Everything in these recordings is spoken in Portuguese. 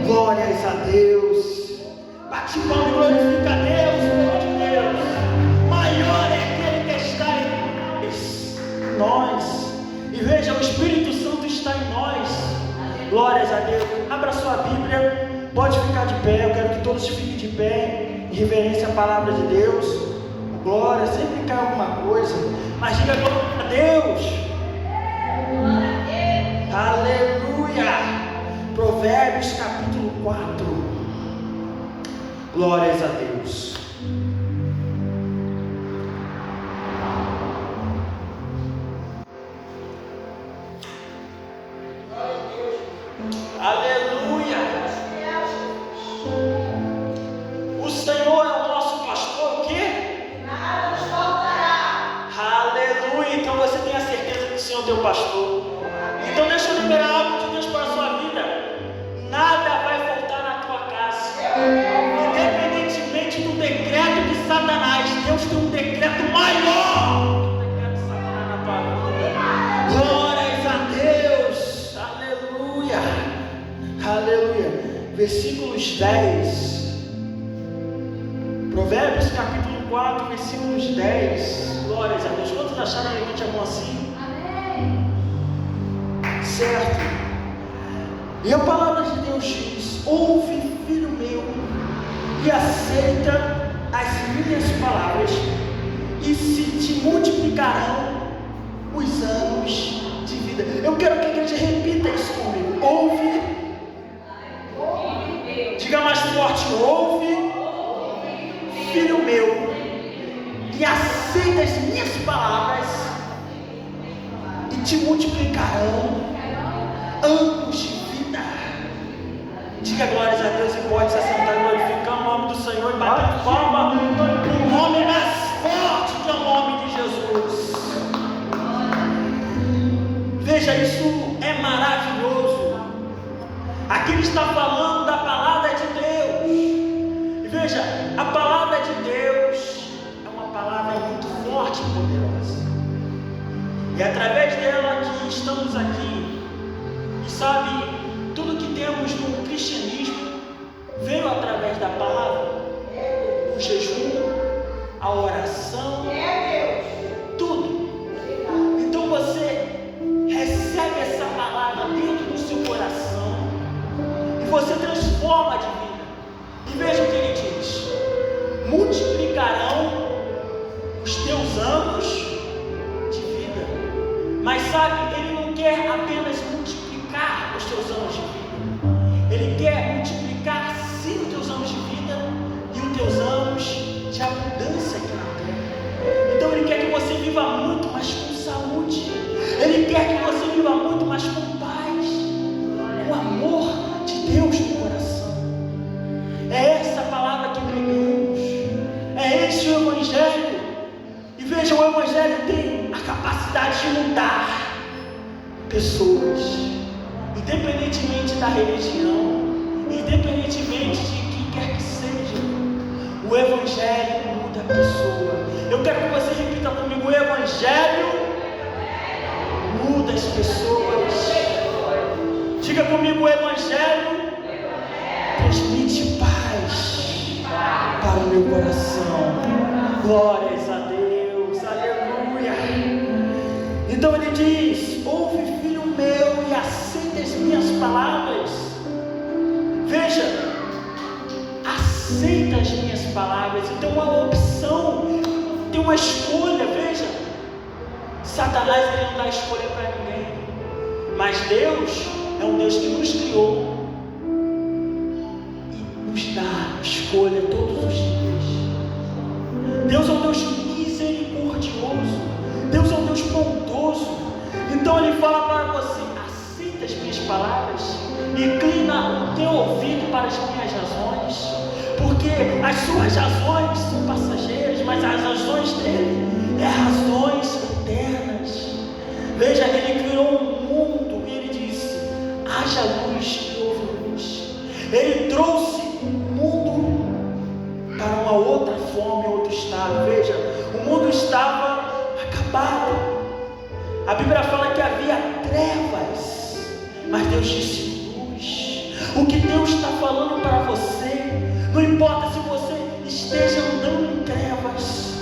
Glórias a Deus. Bate palma e glorifica a Deus, povo de Deus. Maior é aquele que está em nós. E veja, o Espírito Santo está em nós. Glórias a Deus. Abra sua Bíblia. Pode ficar de pé. Eu quero que todos fiquem de pé em reverência à palavra de Deus. Glória, sempre cai alguma coisa, mas diga glória a Deus. Aleluia. Provérbios capítulo 4. Glórias a Deus. Aleluia. O Senhor é o nosso pastor, o quê? Nada nos faltará. Aleluia. Então você tem a certeza que o Senhor é teu pastor. Então deixa eu liberar algo de Deus para a sua vida. Nada vai faltar na tua casa. Independentemente do decreto de Satanás, Deus tem um decreto maior do que o decreto de Satanás na tua vida. Glórias a Deus. Aleluia. Aleluia. Versículos 10. Provérbios capítulo 4, versículos 10. Glórias a Deus. Quantos acharam? Levante a mão assim. Amém. Certo? E a palavra de Deus diz: ouve, filho meu, e aceita as minhas palavras, e se te multiplicarão os anos de vida. Eu quero que a igreja repita isso comigo. Ouve, diga mais forte: ouve, filho meu, e aceita as minhas palavras, e te multiplicarão anos de vida. Diga glórias a Deus e pode se assentar glorificando o nome do Senhor e bater palma. O nome mais forte que é o nome de Jesus. Veja, isso é maravilhoso. Aqui ele está falando da palavra de Deus. E veja, a palavra de Deus é uma palavra muito forte e poderosa. E através dela que estamos aqui. E sabe, tudo que temos no cristianismo veio através da palavra. O jejum, a oração, tudo. Então você recebe essa palavra dentro do seu coração e você transforma de vida. E veja o que ele diz: multiplicarão os teus anos de vida. Mas sabe, ele não quer apenas multiplicar os teus anos de vida. Ele quer multiplicar sim os teus anos de vida e os teus anos de abundância aqui na terra. Então ele quer que você viva muito, mas com saúde. Ele quer que você viva muito, mas com paz, com amor de Deus no coração. É essa palavra que pregamos. É esse o Evangelho. E veja, o Evangelho tem a capacidade de mudar pessoas, independentemente da religião, independentemente de quem quer que seja. O Evangelho muda a pessoa. Eu quero que você repita comigo: o Evangelho muda as pessoas. Diga comigo: o Evangelho transmite paz para o meu coração. Glórias a Deus. Aleluia. Então ele diz: ouve, filho meu, e aceita as minhas palavras. Veja, aceita as minhas palavras. Então é uma opção, tem uma escolha. Veja, Satanás ele não dá escolha para ninguém, mas Deus é um Deus que nos criou e nos dá escolha todos os dias. Deus é um Deus misericordioso. Deus é um Deus bondoso. Então ele fala para você: aceita as minhas palavras, inclina o teu ouvido para as minhas razões, porque as suas razões são passageiras, mas as razões dele é razões eternas. Veja, ele criou um mundo e ele disse: haja luz e houve luz. Ele trouxe o mundo para uma outra forma, outro estado. Veja, o mundo estava acabado. A Bíblia fala que havia trevas, mas Deus disse luz. O que Deus está falando para você, não importa se você esteja andando em trevas,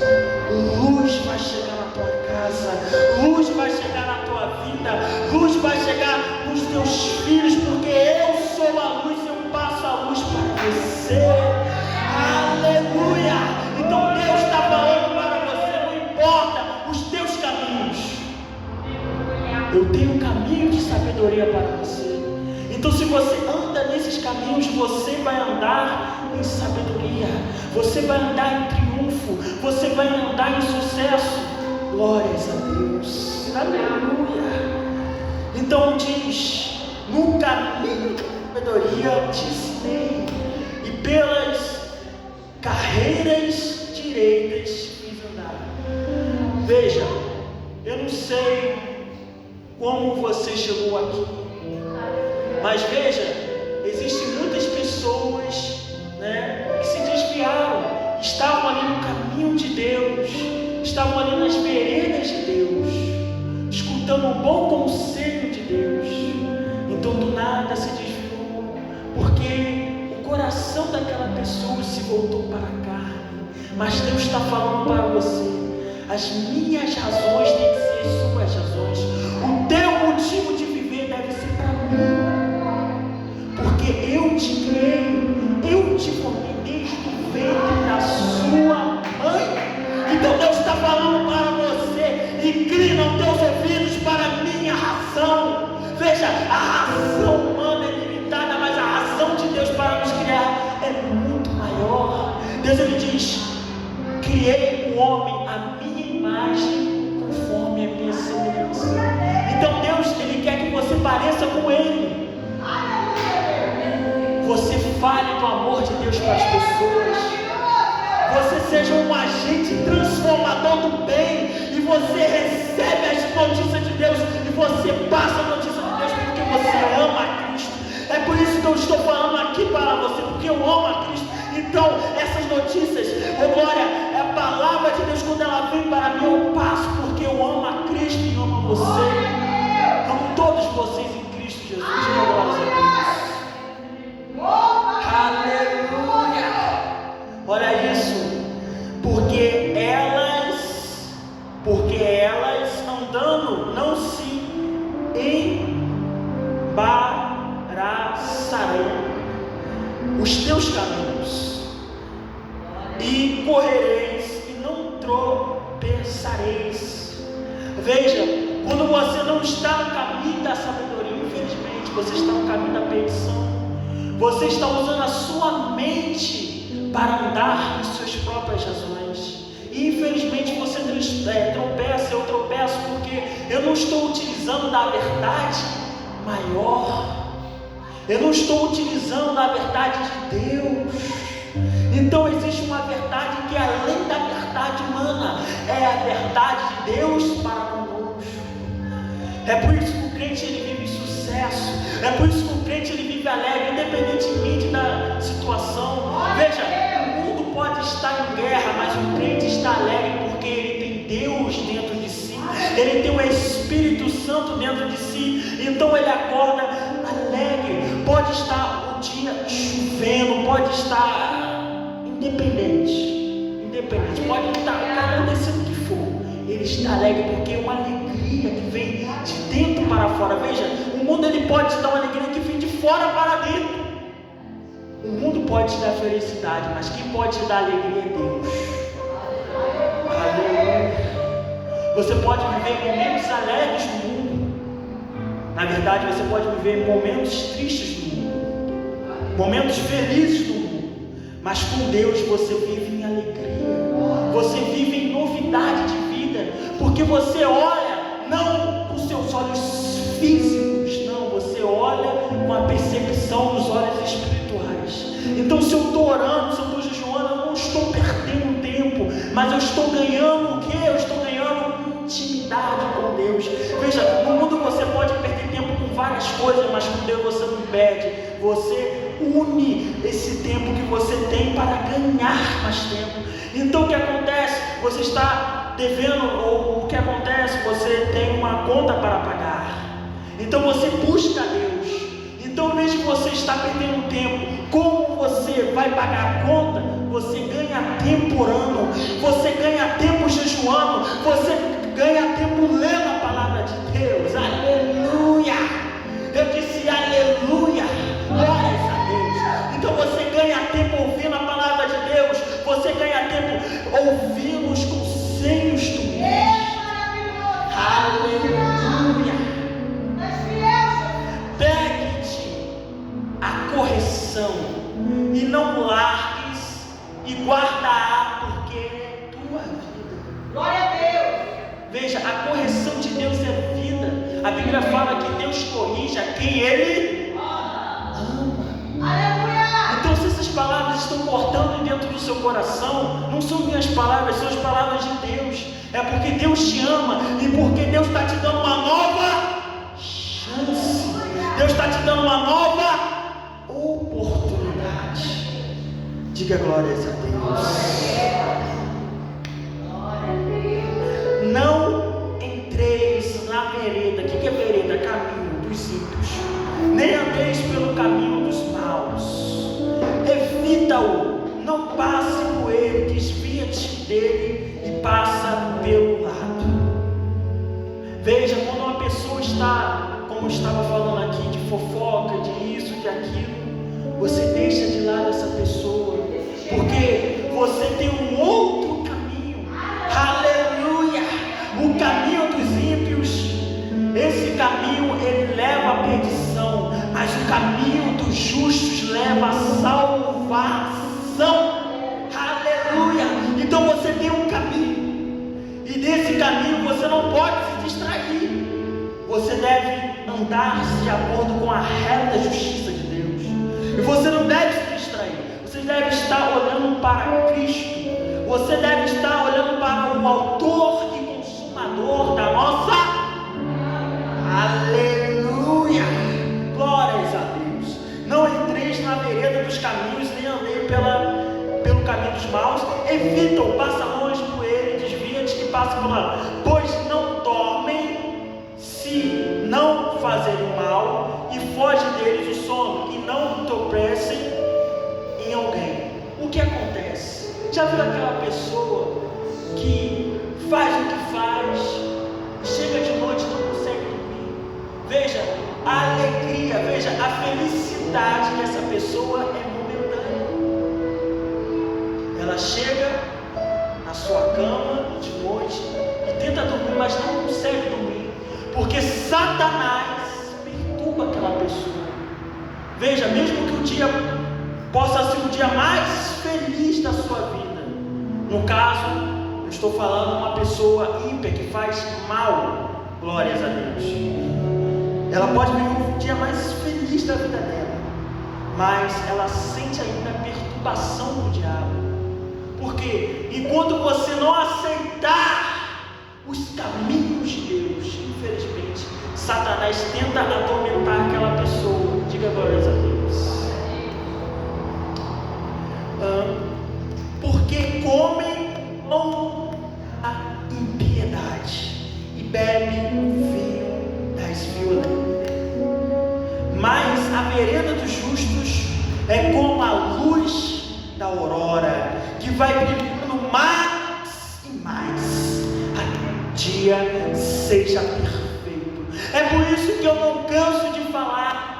luz vai chegar na tua casa, luz vai chegar na tua vida, luz vai chegar nos teus filhos, porque eu sou a luz, eu passo a luz para você. Aleluia! Então Deus está falando para você, não importa os teus caminhos, eu tenho um caminho de sabedoria para você. Então se você anda nesses caminhos, você vai andar em sabedoria, você vai andar em triunfo, você vai andar em sucesso. Glórias a Deus. Aleluia. Então diz: no caminho da sabedoria te ensinei, e pelas carreiras direitas fiz andar. Veja, eu não sei como você chegou aqui, mas veja, existem muitas pessoas, que se desviaram, estavam ali no caminho de Deus, estavam ali nas veredas de Deus, escutando um bom conselho de Deus. Então do nada se desviou, porque o coração daquela pessoa se voltou para a carne. Mas Deus está falando para você: as minhas razões têm que ser as suas razões, o teu motivo de viver deve ser para mim, porque eu te criei, eu te formei desde o ventre da sua mãe. Então Deus está falando para você: inclina os teus ouvidos para a minha razão. Veja, a razão humana é limitada, mas a razão de Deus para nos criar é muito maior. Deus, ele diz: criei o homem à minha imagem, conforme a minha semelhança. Então Deus, ele quer que você pareça com ele. Você fale do amor de Deus para as pessoas, você seja um agente transformador do bem, e você recebe as notícias de Deus, e você passa a notícia de Deus, porque você ama a Cristo. É por isso que eu estou falando aqui para você, porque eu amo a Cristo. Então essas notícias, glória, é a palavra de Deus, quando ela vem para mim, eu passo, porque eu amo a Cristo e amo você. Amo todos vocês em Cristo Jesus. Glórias a Deus. Aleluia! Olha isso, porque elas andando não se embaraçarão os teus caminhos, e correreis e não tropeçareis. Veja, quando você não está no caminho da sabedoria, infelizmente você está no caminho da perdição. Você está usando a sua mente para andar em suas próprias razões. E infelizmente você tropeça, eu tropeço, porque eu não estou utilizando da verdade maior. Eu não estou utilizando a verdade de Deus. Então existe uma verdade que é além da verdade humana, é a verdade de Deus para conosco. É por isso que o crente ele vive sucesso. É por isso que o crente ele vive alegre, independentemente da situação. Veja, o mundo pode estar em guerra, mas o crente está alegre porque ele tem Deus dentro de si. Ele tem o Espírito Santo dentro de si. Então ele acorda alegre. Pode estar o dia chovendo, pode estar independente, pode estar acontecendo o que for, ele está alegre porque é uma alegria que vem de dentro para fora. Veja, o mundo ele pode te dar uma alegria que vem de fora para dentro. O mundo pode te dar felicidade, mas quem pode te dar alegria é Deus. Aleluia. Você pode viver momentos alegres no mundo, na verdade você pode viver momentos tristes no mundo, momentos felizes no mundo, mas com Deus você vive em alegria, você vive em novidade de vida, porque você olha não com seus olhos físicos, não, você olha com a percepção dos olhos espirituais. Então se eu estou orando, se eu estou jejuando, eu não estou perdendo tempo, mas eu estou ganhando o quê? Eu estou ganhando intimidade com Deus. Veja, no mundo você pode perder tempo com várias coisas, mas com Deus você não perde. Você une esse tempo que você tem para ganhar mais tempo. Então o que acontece? Você está devendo, ou o que acontece? Você tem uma conta para pagar. Então você busca Deus. Então, em vez de você estar perdendo tempo, como você vai pagar a conta, você ganha tempo orando, você ganha tempo jejuando, você ganha tempo lendo a palavra de Deus. Aleluia! Eu disse aleluia! Glórias a Deus! Então você ganha tempo ouvindo a palavra de Deus, você ganha tempo ouvindo os conselhos do Mestre. Aleluia! Pegue-te a correção e não largues e guarda-a, porque é tua vida. Glória a Deus. Veja, a correção de Deus é vida. A Bíblia fala que Deus corrige a quem Ele ama. Aleluia. Então, se essas palavras estão cortando dentro do seu coração, não são minhas palavras, são as palavras de Deus. É porque Deus te ama e porque Deus está te dando uma nova chance. Deus está te dando uma nova oportunidade. Diga glórias a Deus. Não entreis na vereda. O que é vereda? Caminho dos ímpios. Nem andeis pelo caminho dos maus. Evita-o. Não passe por ele. Desvia-te dele e passa pelo lado. Veja, quando uma pessoa está, como eu estava falando aqui, de fofoca, de isso, de aquilo, você deixa de lado essa pessoa, porque você tem um outro caminho. Aleluia! O caminho dos ímpios, esse caminho ele leva à perdição, mas o caminho dos justos leva à salvação. Aleluia! Então você tem um caminho, e desse caminho você não pode se distrair. Você deve andar de acordo com a reta justiça de Deus, e você não deve se distrair. Você deve estar olhando para Cristo. Você deve estar olhando para o autor e consumador da nossa. Aleluia! Glórias a Deus. Não entreis na vereda dos caminhos, nem andei pelo caminho dos maus. Evita-o, passa longe por ele, desvia-te e passa pelo lado. Pois não dormem se não fazerem mal, e foge deles o sono, e não tropecem em alguém. O que acontece? Já viu aquela pessoa que faz o que faz, chega de noite e não consegue dormir? Veja, a alegria, veja, a felicidade dessa pessoa é momentânea. Ela chega na sua cama de noite e tenta dormir, mas não consegue dormir, porque Satanás perturba aquela pessoa. Veja, mesmo que o dia possa ser o dia mais feliz da sua vida, no caso, eu estou falando de uma pessoa ímpia que faz mal, glórias a Deus, ela pode viver o dia mais feliz da vida dela, mas ela sente ainda a perturbação do diabo. Porque enquanto você não aceitar os caminhos de Deus, infelizmente, Satanás tenta atormentar aquela pessoa. Diga glórias a Deus. Porque comem com a impiedade e bebem o vinho das violentas. Mas a vereda dos justos é como a luz da aurora, que vai brilhando mais e mais, até o dia seja perfeito. É por isso que eu não canso de falar.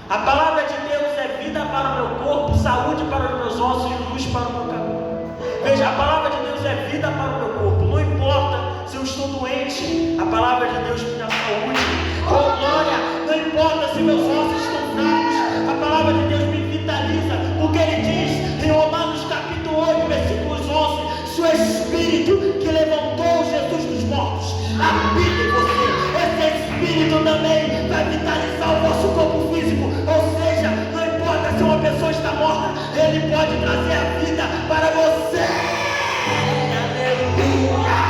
A palavra de Deus é vida para o meu corpo, saúde para os meus ossos e luz para o meu caminho. Veja, a palavra de Deus é vida para o meu corpo. Não importa se eu estou doente, a palavra de Deus me dá saúde. Oh glória! Não importa se meus ossos estão fracos, a palavra de Deus me vitaliza. Porque ele diz em Romanos capítulo 8, versículos 11: se o Espírito que levantou Jesus dos mortos habita em você, esse Espírito também vai vitalizar o vosso corpo físico. Ou seja, não importa se uma pessoa está morta, ele pode trazer a vida para você. Aleluia!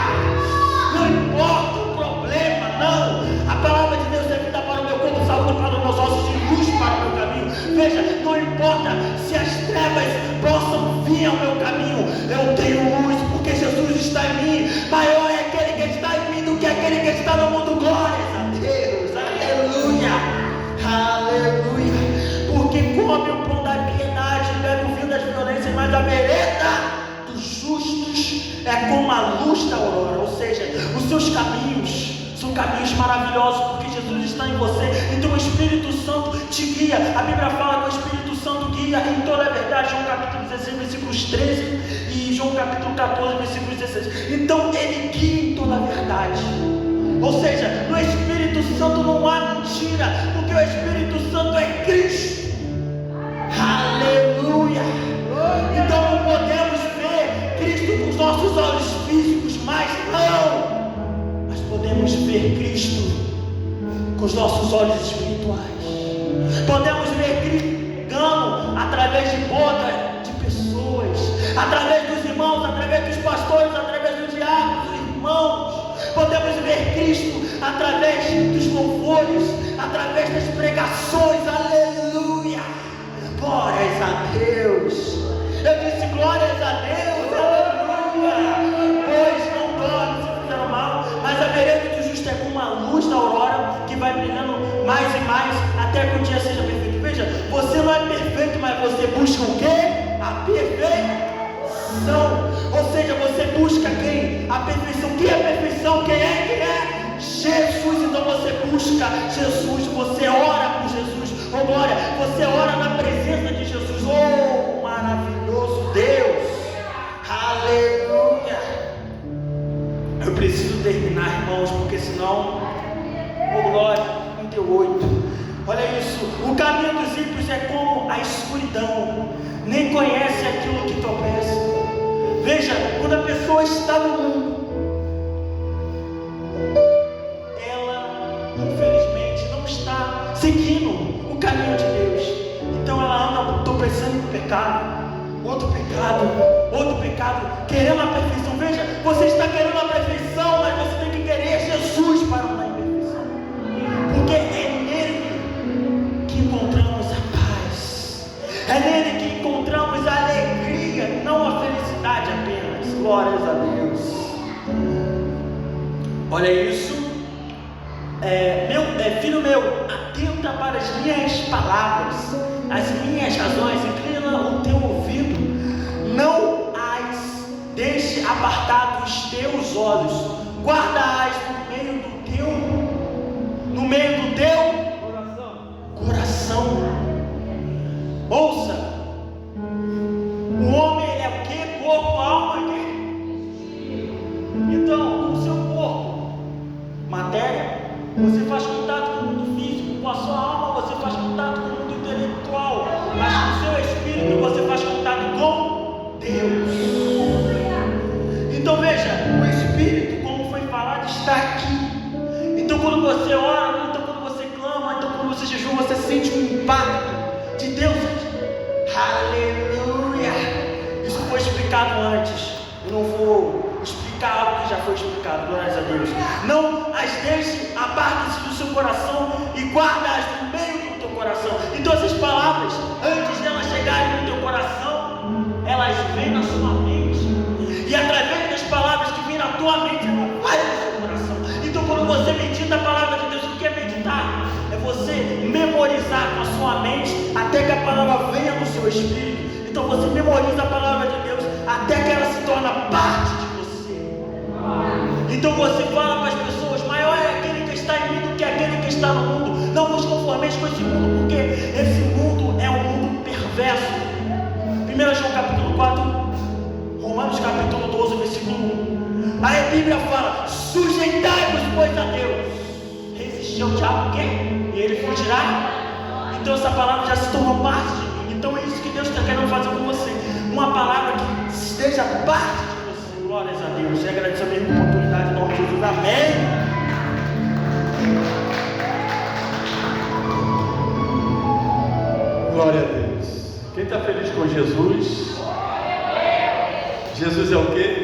Não importa o problema, não. A palavra de Deus é vida para o meu corpo, saúde para os meus ossos e luz para o meu caminho. Veja, não importa se as trevas possam vir ao meu caminho, eu tenho luz, porque Jesus está em mim. Maior é aquele que está em mim do que aquele que está no mundo. Glórias a Deus, aleluia, aleluia. come o pão da piedade, bebe o vinho das violências, mas a vereda dos justos é como a luz da aurora. Ou seja, os seus caminhos são caminhos maravilhosos, porque Jesus está em você. Então o Espírito Santo te guia. A Bíblia fala que o Espírito Santo guia em toda a verdade. João capítulo 16, versículos 13 e João capítulo 14, versículos 16. Então ele guia em toda a verdade. Ou seja, no Espírito Santo não há mentira, porque o Espírito Santo é Cristo. Aleluia! Então não podemos ver Cristo com os nossos olhos físicos, mas não. Mas podemos ver Cristo com os nossos olhos espirituais. Podemos ver Cristo engano através de boca de pessoas, através dos irmãos, através dos pastores, através dos diáconos, dos irmãos. Podemos ver Cristo através dos louvores, através das pregações. Aleluia! Glórias a Deus. Eu disse glórias a Deus. Aleluia! Pois não dorme se fizeram mal, mas a vereda do justo é como a luz da aurora que vai brilhando mais e mais até que o dia seja perfeito. Veja, você não é perfeito, mas você busca o quê? A perfeição. Ou seja, você busca quem? A perfeição. Quem é a perfeição? Quem é? Quem é? Jesus. Então você busca Jesus, você ora por Jesus. Oh glória, você ora na presença de Jesus. Oh maravilhoso Deus. Aleluia. Eu preciso terminar, irmãos, porque senão, oh glória, 38. Olha isso, o caminho dos ímpios é como a escuridão, nem conhece aquilo que tropeça. Veja, quando a pessoa está no mundo, ela infelizmente não está seguindo o caminho de Deus. Então ela anda tropeçando em pecado, outro pecado, querendo a perfeição. Veja, você está querendo a perfeição, mas você tem que querer Jesus para andar em perfeição, porque é nele que encontramos a paz, é nele que encontramos a alegria, não a felicidade apenas. Glórias a Deus. Olha isso. Filho meu, atenta para as minhas palavras, as minhas razões, inclina o teu ouvido, não as deixe apartar dos teus olhos, guarda-as no meio do teu coração. Ouça, o homem é o que? Corpo, alma, então, o seu corpo, matéria, você faz contato com o mundo físico, com a sua alma você faz contato com o mundo intelectual, mas com o seu espírito você faz contato com Deus. Então veja, o espírito, como foi falado, está aqui. Então quando você ora, então quando você clama, então quando você jejua, você sente um impacto de Deus aqui. Aleluia! Isso foi explicado antes, eu não vou explicar algo que já foi explicado, glórias a Deus. Não as deixe, aparte-se do seu coração e guarda-as no meio do teu coração. Então essas palavras, antes de elas chegarem no teu coração, elas vêm na sua mente, e através das palavras que vêm na tua mente, elas vão no seu coração. Então quando você medita a palavra de Deus, o que é meditar? É você memorizar com a sua mente até que a palavra venha no seu espírito. Então você memoriza a palavra de Deus até que ela se torne parte de você. Então você fala para as pessoas: maior é aquele que está em mim do que aquele que está no mundo. Não vos conformeis com esse mundo, porque esse mundo é um mundo perverso. 1 João capítulo 4, Romanos capítulo 12, versículo 1. Aí a Bíblia fala: sujeitai-vos, pois, a Deus. Resistir ao diabo, o quê? E ele fugirá. Então essa palavra já se tornou parte de mim. Então é isso que Deus está querendo fazer com você. Uma palavra que esteja parte de você. Glórias a Deus. E agradeço a minha oportunidade em nome de Jesus. Amém. Glória a Deus. Quem está feliz com Jesus? Jesus é o quê?